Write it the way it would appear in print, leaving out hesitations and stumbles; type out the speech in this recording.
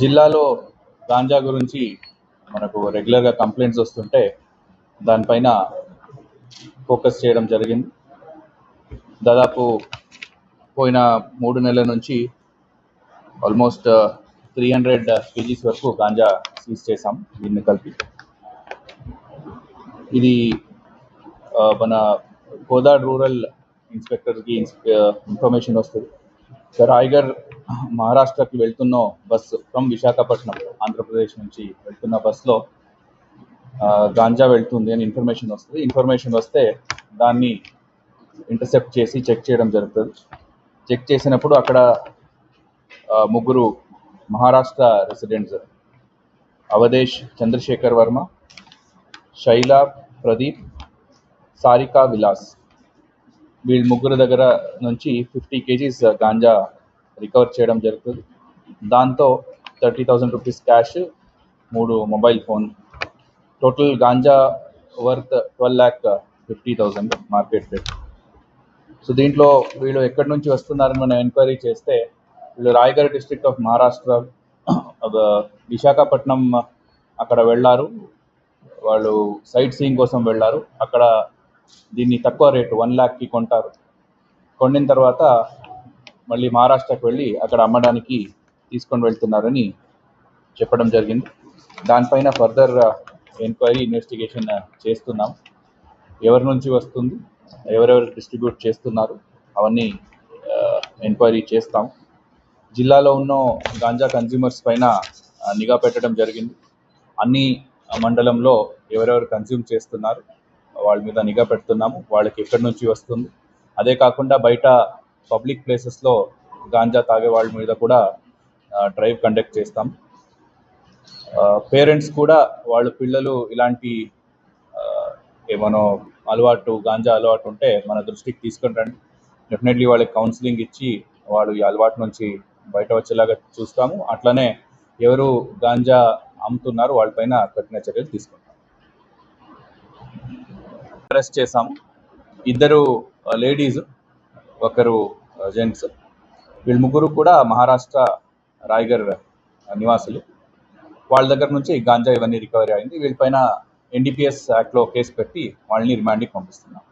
జిల్లాలో గాంజా గురించి మనకు రెగ్యులర్గా కంప్లైంట్స్ వస్తుంటే దానిపైన ఫోకస్ చేయడం జరిగింది. దాదాపు పోయిన 3 నెలల నుంచి ఆల్మోస్ట్ 300 kgs వరకు గాంజా సీజ్ చేసాం. దీన్ని కలిపి ఇది మన కోదాడ్ రూరల్ ఇన్స్పెక్టర్కి ఇన్ఫర్మేషన్ వస్తుంది. రాయ్గర్ మహారాష్ట్రకి వెళ్తున్న బస్సు ఫ్రమ్ విశాఖపట్నం ఆంధ్రప్రదేశ్ నుంచి వెళ్తున్న బస్సులో గాంజా వెళ్తుంది అని ఇన్ఫర్మేషన్ వస్తే దాన్ని ఇంటర్సెప్ట్ చేసి చెక్ చేయడం జరుగుతుంది. చెక్ చేసినప్పుడు అక్కడ ముగ్గురు మహారాష్ట్ర రెసిడెంట్స్ అవధేష్ చంద్రశేఖర్ వర్మ, శైలా ప్రదీప్, సారికా విలాస్, వీళ్ళ ముగ్గురు దగ్గర నుంచి 50 kgs గాంజా రికవర్ చేయడం జరుగుతుంది. దాంతో 30,000 rupees cash, 3 mobile phone, total ganja worth 12,50,000 market rate. So దీంట్లో వీళ్ళు ఎక్కడి నుంచి వస్తున్నారని మనం ఎంక్వైరీ చేస్తే వీళ్ళు రాయ్గర్ డిస్ట్రిక్ట్ ఆఫ్ మహారాష్ట్ర విశాఖపట్నం అక్కడ వెళ్ళారు. వాళ్ళు సైట్ సీయింగ్ కోసం వెళ్ళారు. అక్కడ దీన్ని తక్కువ రేటు 1 lakhకి కొంటారు. కొనిన తర్వాత మళ్ళీ మహారాష్ట్రకి వెళ్ళి అక్కడ అమ్మడానికి తీసుకొని వెళ్తున్నారని చెప్పడం జరిగింది. దానిపైన ఫర్దర్ ఎంక్వైరీ ఇన్వెస్టిగేషన్ చేస్తున్నాం. ఎవరి నుంచి వస్తుంది, ఎవరెవరు డిస్ట్రిబ్యూట్ చేస్తున్నారు అవన్నీ ఎంక్వైరీ చేస్తాం. జిల్లాలో ఉన్న గాంజా కన్జ్యూమర్స్ పైన నిఘా పెట్టడం జరిగింది. అన్ని మండలంలో ఎవరెవరు కన్జ్యూమ్ చేస్తున్నారు వాళ్ళ మీద నిఘా పెడుతున్నాము. వాళ్ళకి ఎక్కడి నుంచి వస్తుంది, అదే కాకుండా బయట పబ్లిక్ ప్లేసెస్లో గాంజా తాగే వాళ్ళ మీద కూడా డ్రైవ్ కండక్ట్ చేస్తాం. పేరెంట్స్ కూడా వాళ్ళ పిల్లలు ఇలాంటి ఏమనో గాంజా అలవాటు ఉంటే మన దృష్టికి తీసుకొని రండి. డెఫినెట్లీ వాళ్ళకి కౌన్సిలింగ్ ఇచ్చి వాళ్ళు ఈ అలవాటు నుంచి బయట వచ్చేలాగా చూస్తాము. అట్లనే ఎవరు గాంజా అమ్ముతున్నారు వాళ్ళపైన కఠిన చర్యలు తీసుకుంటాం. అరెస్ట్ చేశాము. 2 లేడీస్, 1 జెంట్స్. వీళ్ళు ముగ్గురు కూడా మహారాష్ట్ర రాయ్గర్ నివాసులు. వాళ్ళ దగ్గర నుంచి గాంజా ఇవన్నీ రికవరీ అయింది. వీళ్ళపైన NDPS యాక్ట్లో కేసు పెట్టి వాళ్ళని రిమాండ్కి పంపిస్తున్నాం.